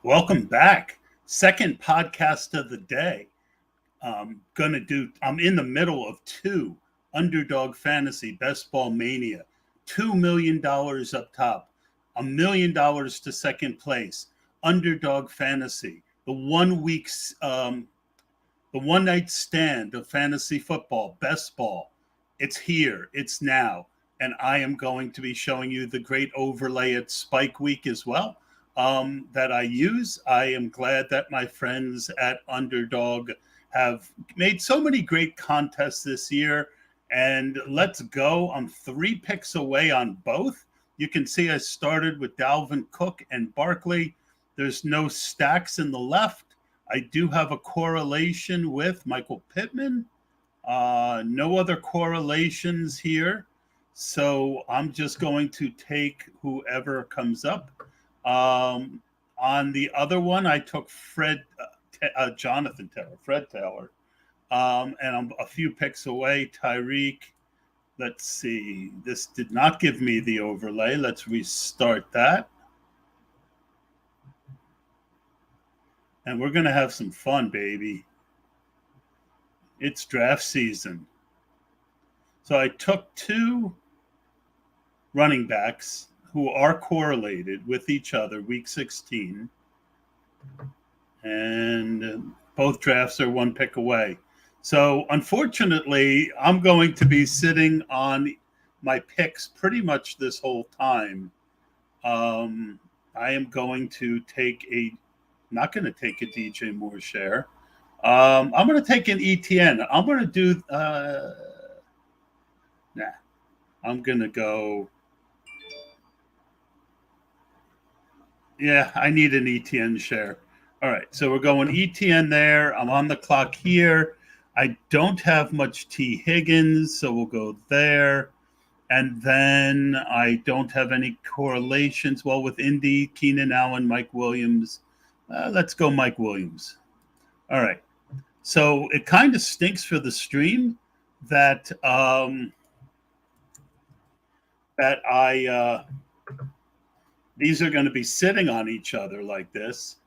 Welcome back. Second podcast of the day. I'm in the middle of two Underdog Fantasy Best Ball Mania. $2 million up top, $1 million to second place. Underdog Fantasy, the one night stand of fantasy football, best ball. It's here, it's now, and I am going to be showing you the great overlay at Spike Week as well that I use. I am glad that my friends at Underdog have made so many great contests this year. And let's go. I'm 3 picks away on both. You can see I started with Dalvin Cook and Barkley. There's no stacks in the left. I do have a correlation with Michael Pittman. No other correlations here. So I'm just going to take whoever comes up. On the other one, I took Fred Taylor. And I'm a few picks away. Tyreek. Let's see. This did not give me the overlay. Let's restart that. And we're going to have some fun, baby. It's draft season. So I took two running backs who are correlated with each other, week 16. And both drafts are 1 pick away. So unfortunately, I'm going to be sitting on my picks pretty much this whole time. I am going to not going to take a DJ Moore share. I'm going to take an ETN. I'm going to do, I'm going to go. Yeah, I need an ETN share. All right, so we're going ETN there. I'm on the clock here. I don't have much T. Higgins, so we'll go there. And then I don't have any correlations. Well, with Indy, Keenan Allen, Mike Williams. Let's go Mike Williams. All right. So it kind of stinks for the stream that these are going to be sitting on each other like this.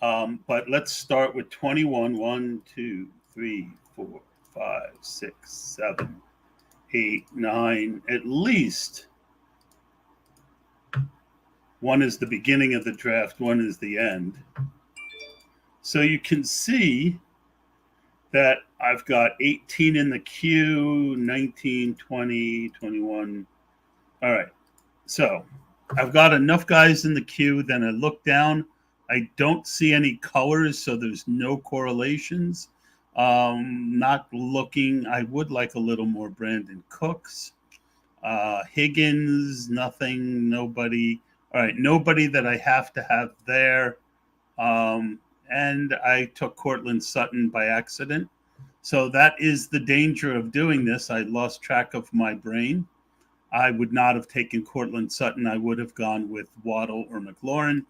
But let's start with 21. 1, 2, 3, 4, 5, 6, 7, 8, 9. At least one is the beginning of the draft, one is the end. So you can see that I've got 18 in the queue, 19, 20, 21. All right. So I've got enough guys in the queue. Then I look down. I don't see any colors, so there's no correlations. Not looking. I would like a little more Brandon Cooks. Higgins, nothing, nobody. All right, nobody that I have to have there. And I took Cortland Sutton by accident. So that is the danger of doing this. I lost track of my brain. I would not have taken Cortland Sutton. I would have gone with Waddle or McLaurin.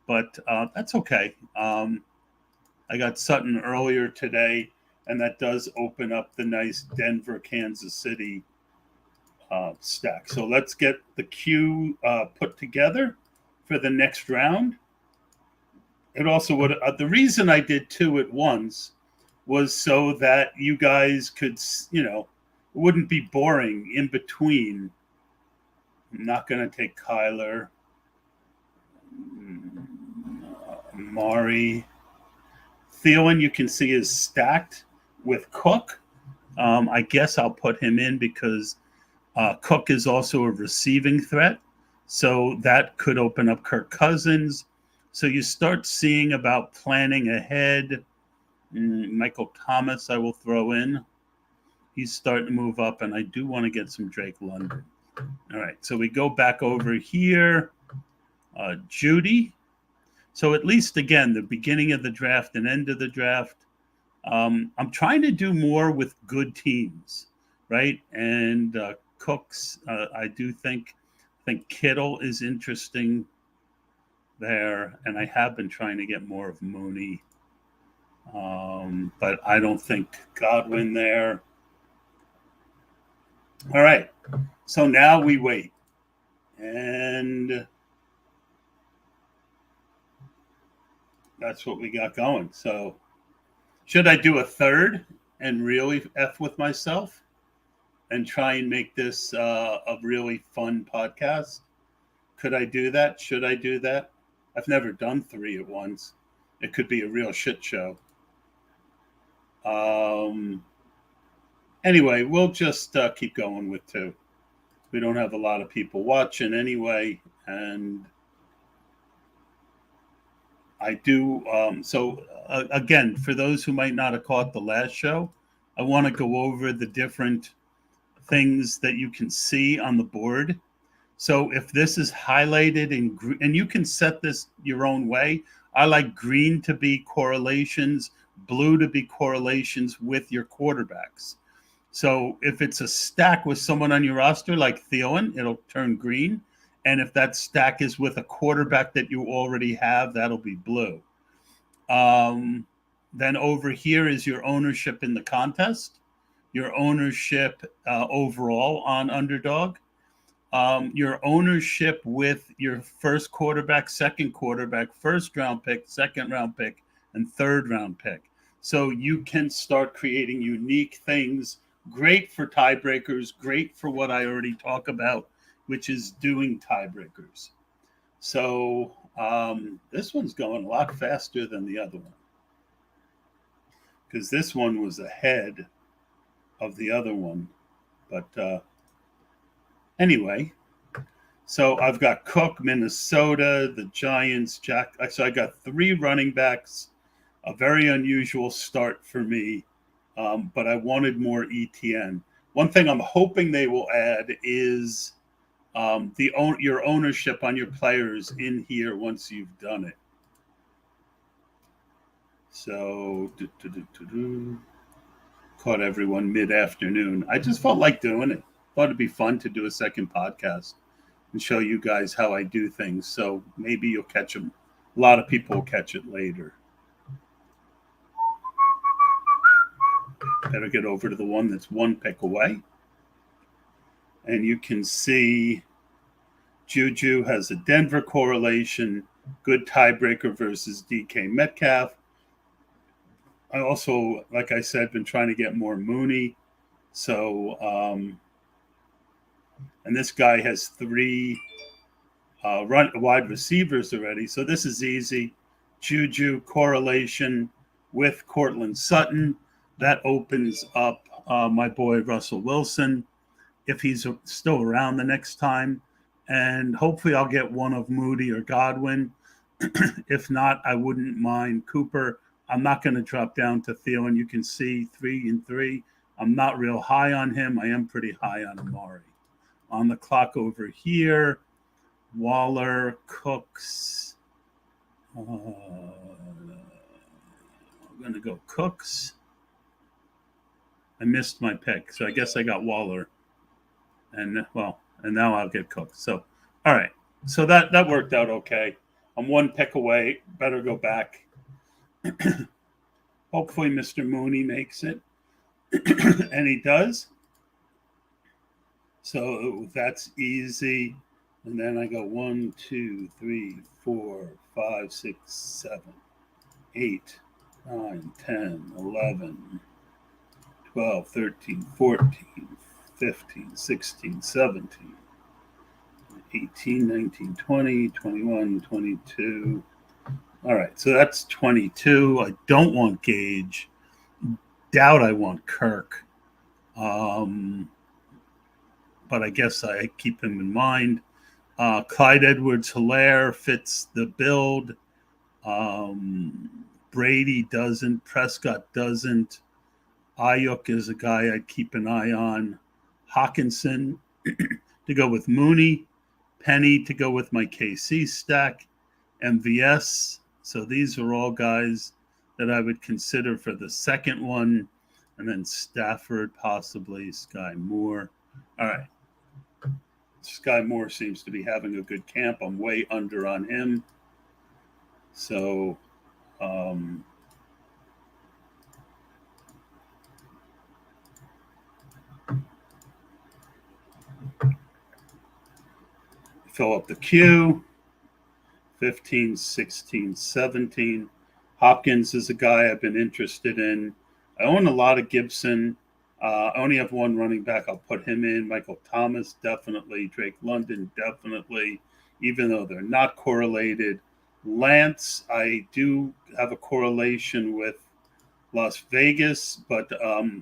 But that's okay. I got Sutton earlier today, and that does open up the nice Denver, Kansas City stack. So let's get the queue put together for the next round. It also would. The reason I did two at once was so that you guys could, it wouldn't be boring in between. I'm not going to take Kyler. Mari. Thielen, you can see, is stacked with Cook. I guess I'll put him in because Cook is also a receiving threat. So that could open up Kirk Cousins. So you start seeing about planning ahead. Michael Thomas I will throw in. He's starting to move up, and I do want to get some Drake London. All right, so we go back over here. Judy. So at least, again, the beginning of the draft and end of the draft, I'm trying to do more with good teams, right? And Cooks, I do think Kittle is interesting there, and I have been trying to get more of Mooney. But I don't think Godwin there. All right, so now we wait. And that's what we got going. So, should I do a third and really F with myself and try and make this a really fun podcast? Could I do that? Should I do that? I've never done three at once. It could be a real shit show. Um, anyway, we'll just keep going with two. We don't have a lot of people watching anyway, and I do. Again, for those who might not have caught the last show, I want to go over the different things that you can see on the board. So if this is highlighted in green, and you can set this your own way. I like green to be correlations, blue to be correlations with your quarterbacks. So if it's a stack with someone on your roster like Thielen, it'll turn green. And if that stack is with a quarterback that you already have, that'll be blue. Um, then over here is your ownership in the contest, your ownership overall on Underdog, your ownership with your first quarterback, second quarterback, first round pick, second round pick, and third round pick. So you can start creating unique things, great for tiebreakers, great for what I already talk about, which is doing tiebreakers. So this one's going a lot faster than the other one because this one was ahead of the other one. But anyway, so I've got Cook, Minnesota, the Giants, Jack. So I got three running backs, a very unusual start for me, but I wanted more ETN. One thing I'm hoping they will add is your ownership on your players in here once you've done it. So caught everyone mid-afternoon. I just felt like doing it. Thought it'd be fun to do a second podcast and show you guys how I do things. So maybe you'll catch them. A lot of people will catch it later. Better get over to the one that's one pick away. And you can see Juju has a Denver correlation, good tiebreaker versus DK Metcalf. I also, like I said, been trying to get more Mooney. So, and this guy has three wide receivers already. So this is easy. Juju correlation with Cortland Sutton. That opens up my boy Russell Wilson, if he's still around the next time. And hopefully I'll get one of Moody or Godwin. If not, I wouldn't mind Cooper. I'm not going to drop down to Thielen. You can see 3 and 3. I'm not real high on him. I am pretty high on Amari. On the clock over here, Waller, Cooks. I'm going to go Cooks. I missed my pick, so I guess I got Waller. And now I'll get Cooks. So, all right. So that worked out okay. I'm one pick away. Better go back. Hopefully Mr. Mooney makes it. And he does. So that's easy. And then I go 1, 2, 3, 4, 5, 6, 7, 8, 9, 10, 11, 12, 13, 14, 15, 16, 17, 18, 19, 20, 21, 22. All right, so that's 22. I don't want Gage. Doubt I want Kirk. But I guess I keep him in mind. Clyde Edwards-Helaire fits the build. Brady doesn't. Prescott doesn't. Ayuk is a guy I'd keep an eye on. Hawkinson to go with Mooney. Penny to go with my KC stack. MVS. So these are all guys that I would consider for the second one. And then Stafford, possibly. Sky Moore. All right. Sky Moore seems to be having a good camp. I'm way under on him. So, fill up the queue. 15, 16, 17. Hopkins is a guy I've been interested in. I own a lot of Gibson. I only have one running back. I'll put him in. Michael Thomas, definitely. Drake London, definitely, even though they're not correlated. Lance, I do have a correlation with Las Vegas, but I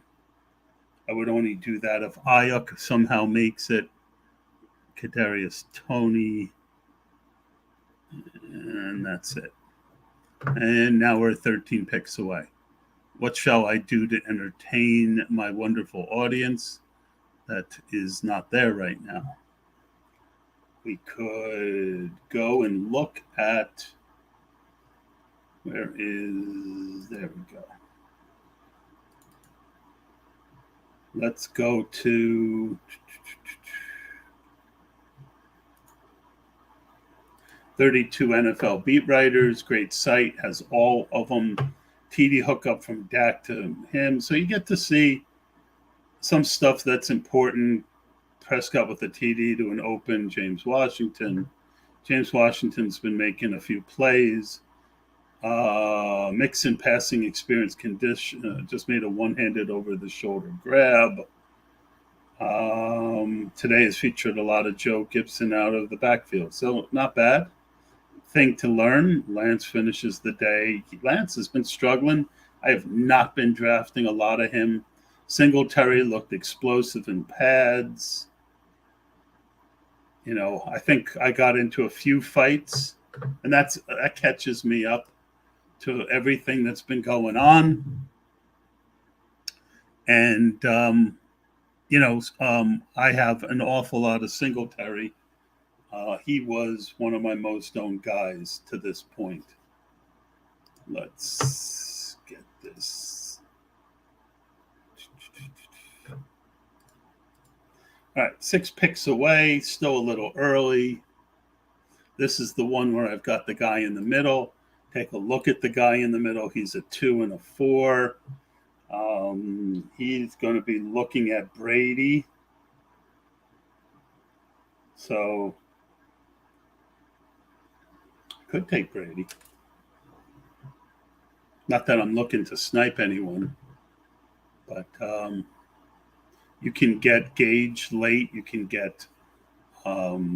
would only do that if Ayuk somehow makes it. Kadarius Toney, and that's it. And now we're 13 picks away. What shall I do to entertain my wonderful audience that is not there right now? We could go and look at, there we go. Let's go to 32 NFL beat writers. Great site, has all of them. TD hookup from Dak to him. So you get to see some stuff that's important. Prescott with a TD to an open James Washington. James Washington's been making a few plays. Mixon passing experience condition, just made a one-handed over-the-shoulder grab. Today has featured a lot of Joe Gibson out of the backfield. So not bad. Thing to learn. Lance finishes the day. Lance has been struggling. I have not been drafting a lot of him. Singletary looked explosive in pads. I think I got into a few fights, and that catches me up to everything that's been going on. And I have an awful lot of Singletary. He was one of my most owned guys to this point. Let's get this. All right, 6 picks away, still a little early. This is the one where I've got the guy in the middle. Take a look at the guy in the middle. He's a 2 and a 4. He's going to be looking at Brady. So could take Brady. Not that I'm looking to snipe anyone, but you can get Gage late. You can get, I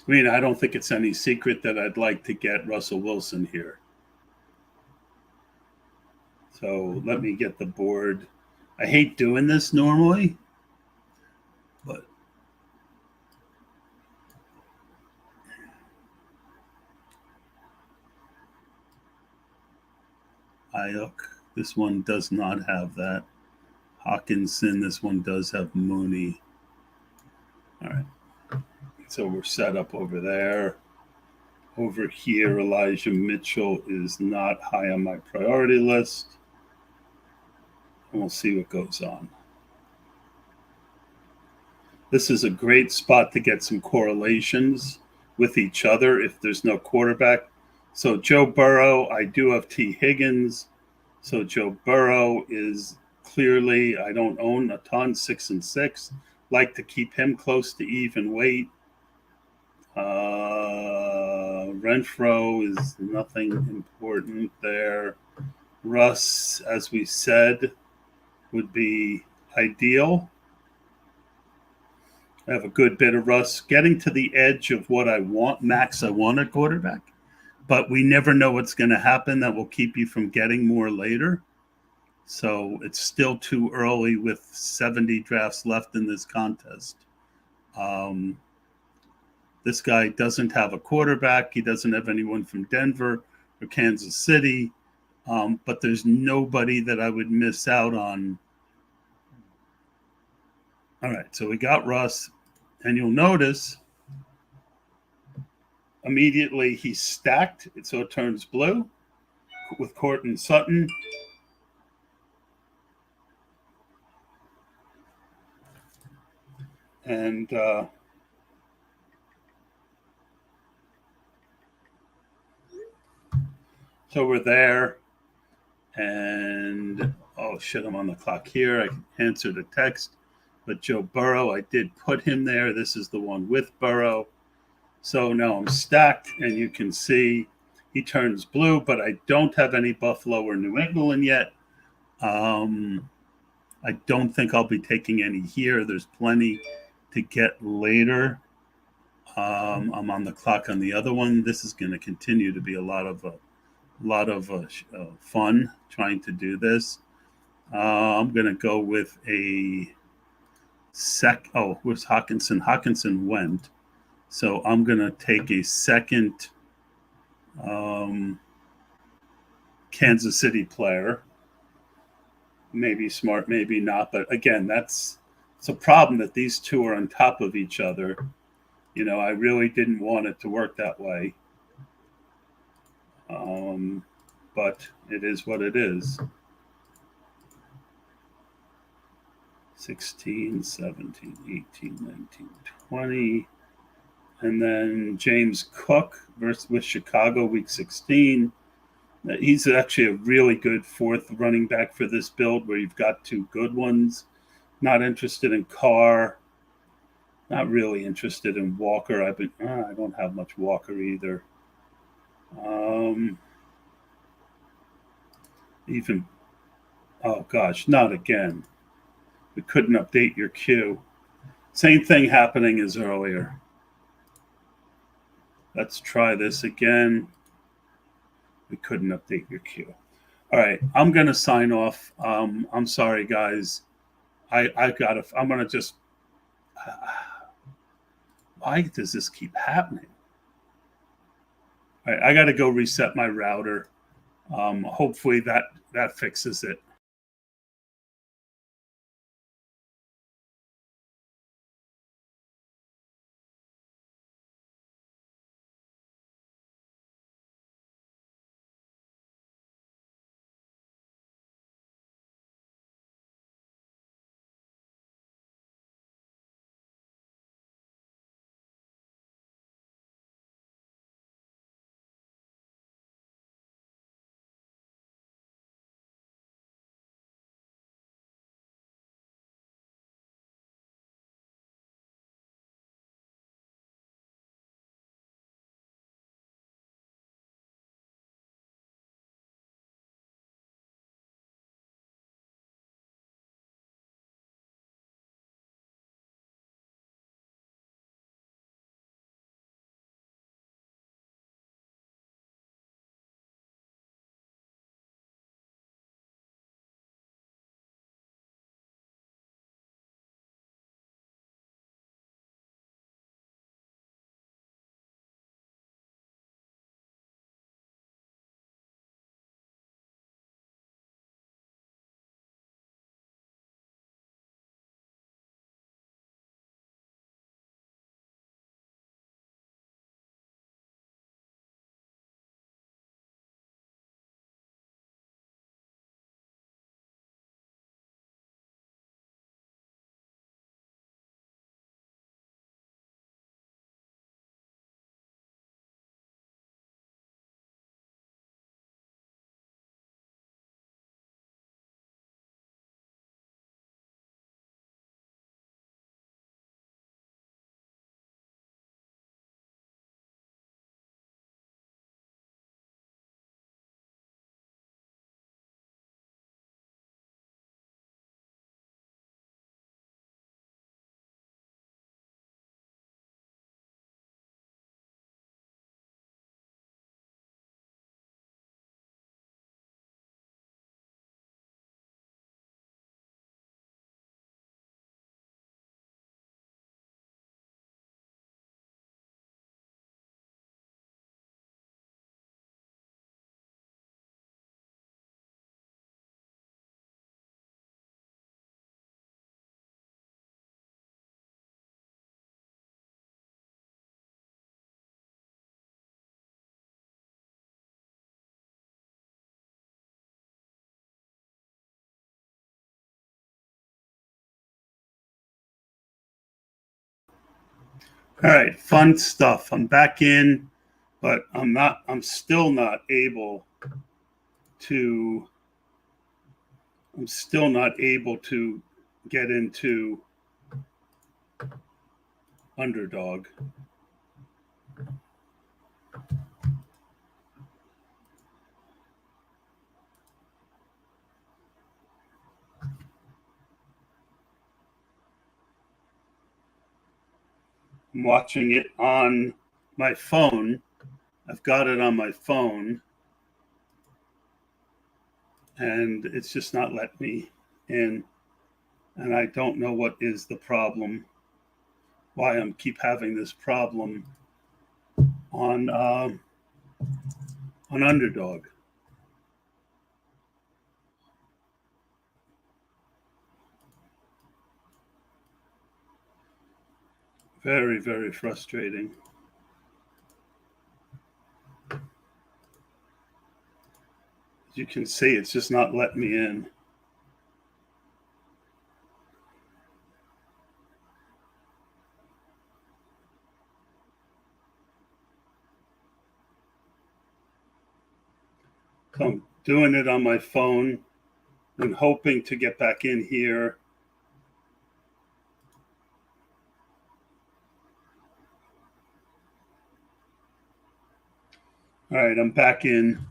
don't think it's any secret that I'd like to get Russell Wilson here. So let me get the board. I hate doing this normally, but Ayuk, this one does not have that. Hawkinson, this one does have Mooney. All right. So we're set up over there. Over here, Elijah Mitchell is not high on my priority list. And we'll see what goes on. This is a great spot to get some correlations with each other if there's no quarterback. So Joe Burrow, I do have T. Higgins. So Joe Burrow is clearly, I don't own a ton, 6 and 6. Like to keep him close to even weight. Renfro is nothing important there. Russ, as we said, would be ideal. I have a good bit of Russ getting to the edge of what I want. Max, I want a quarterback, but we never know what's going to happen that will keep you from getting more later. So it's still too early with 70 drafts left in this contest. This guy doesn't have a quarterback. He doesn't have anyone from Denver or Kansas City. But there's nobody that I would miss out on. All right, so we got Russ. And you'll notice immediately he's stacked. So it turns blue with Courtland Sutton. And so we're there. And, oh, shit, I'm on the clock here. I can answer the text. But Joe Burrow, I did put him there. This is the one with Burrow. So now I'm stacked, and you can see he turns blue, but I don't have any Buffalo or New England yet. I don't think I'll be taking any here. There's plenty to get later. I'm on the clock on the other one. This is going to continue to be a lot of fun trying to do this. I'm going to go with a Oh, where's Hawkinson? Hawkinson went. So I'm going to take a second um, Kansas City player. Maybe smart, maybe not. But again, it's a problem that these two are on top of each other. I really didn't want it to work that way. But it is what it is. 16, 17, 18, 19, 20. And then James Cook with Chicago, week 16. He's actually a really good fourth running back for this build where you've got two good ones. Not interested in Carr. Not really interested in Walker. I don't have much Walker either. Oh gosh, not again. We couldn't update your queue. Same thing happening as earlier. Let's try this again. We couldn't update your queue. All right, I'm gonna sign off. I'm sorry, guys. I'm gonna just. Why does this keep happening? All right, I got to go reset my router. Hopefully that fixes it. All right, fun stuff. I'm back in, but I'm still not able to. I'm still not able to get into Underdog. I'm watching it on my phone. I've got it on my phone, and it's just not letting me in. And I don't know what is the problem, why I'm keep having this problem on Underdog. Very, very frustrating. As you can see, it's just not letting me in. So I'm doing it on my phone and hoping to get back in here. All right, I'm back in.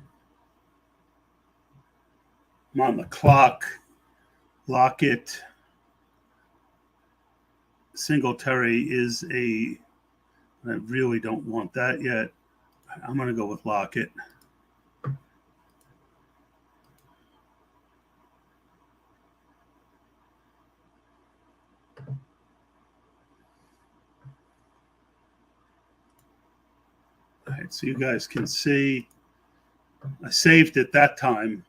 I'm on the clock. Lockett. Singletary is a. I really don't want that yet. I'm going to go with Lockett. All right, so you guys can see I saved it that time.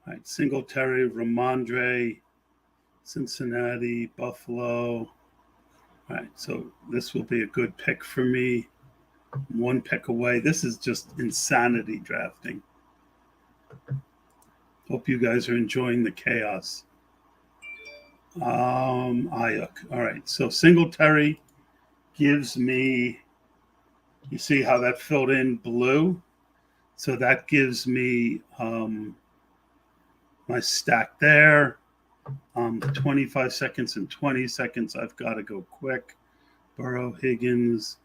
All right, Singletary, Ramondre, Cincinnati, Buffalo. All right, so this will be a good pick for me. One pick away. This is just insanity drafting. Hope you guys are enjoying the chaos. Ayuk. All right, so Singletary gives me, you see how that filled in blue? So that gives me my stack there. 25 seconds and 20 seconds. I've got to go quick. Burrow, Higgins.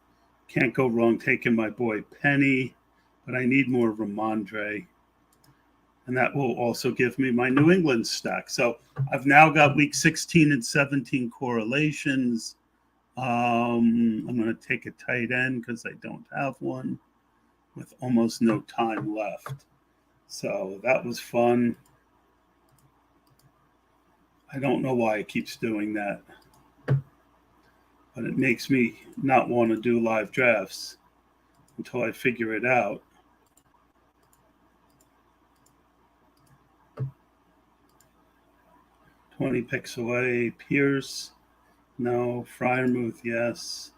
Can't go wrong taking my boy Penny, but I need more Ramondre. And that will also give me my New England stack. So I've now got week 16 and 17 correlations. I'm going to take a tight end because I don't have one with almost no time left. So that was fun. I don't know why it keeps doing that, but it makes me not want to do live drafts until I figure it out. $20 picks away. Pierce, no. Fryermuth, yes.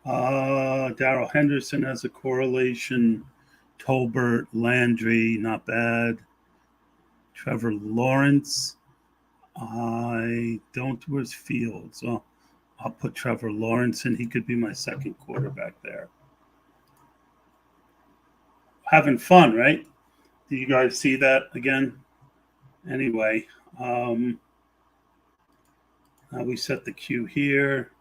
Darrell Henderson has a correlation. Tolbert, Landry, not bad. Trevor Lawrence, I don't. Where's Fields? Well, I'll put Trevor Lawrence in. He could be my second quarterback there. Having fun, right? Do you guys see that again? Anyway, now we set the queue here.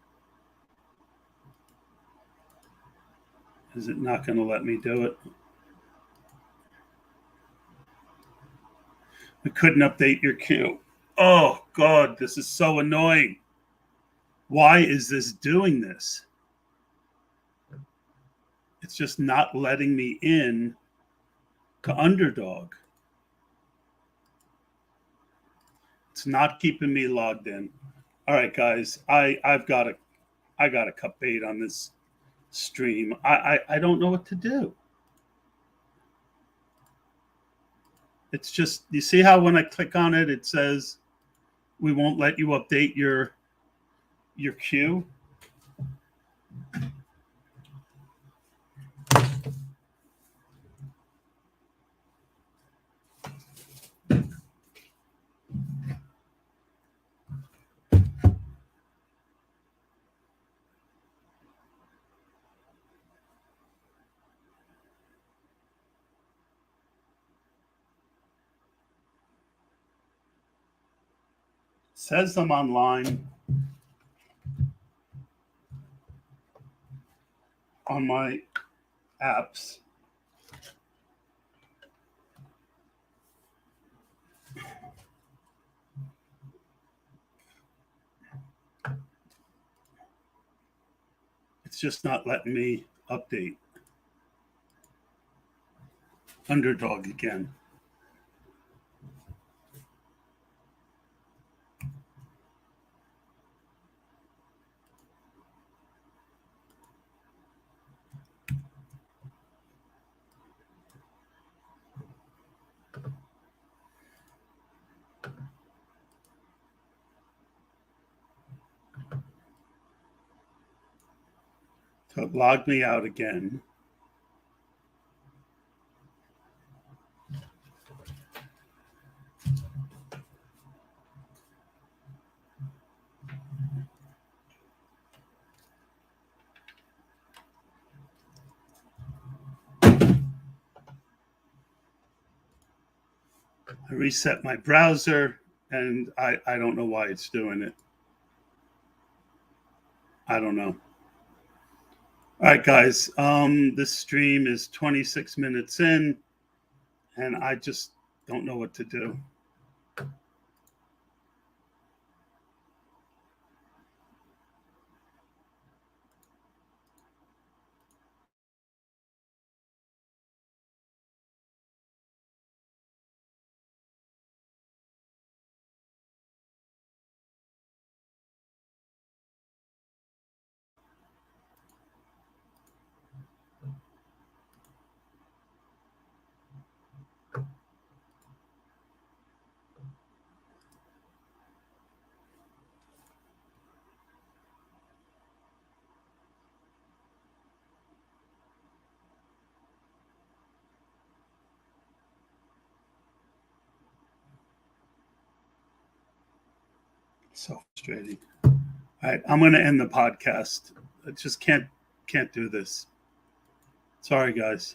Is it not going to let me do it? We couldn't update your queue. Oh, God, this is so annoying. Why is this doing this? It's just not letting me in to Underdog. It's not keeping me logged in. All right, guys, I got to cut bait on this stream. I don't know what to do. It's just, you see how when I click on it, it says we won't let you update your queue. Says I'm online on my apps. It's just not letting me update. Underdog again. So it logged me out again. I reset my browser, and I don't know why it's doing it. I don't know. All right, guys. This stream is 26 minutes in, and I just don't know what to do. So frustrating. All right, I'm going to end the podcast. I just can't do this. Sorry, guys.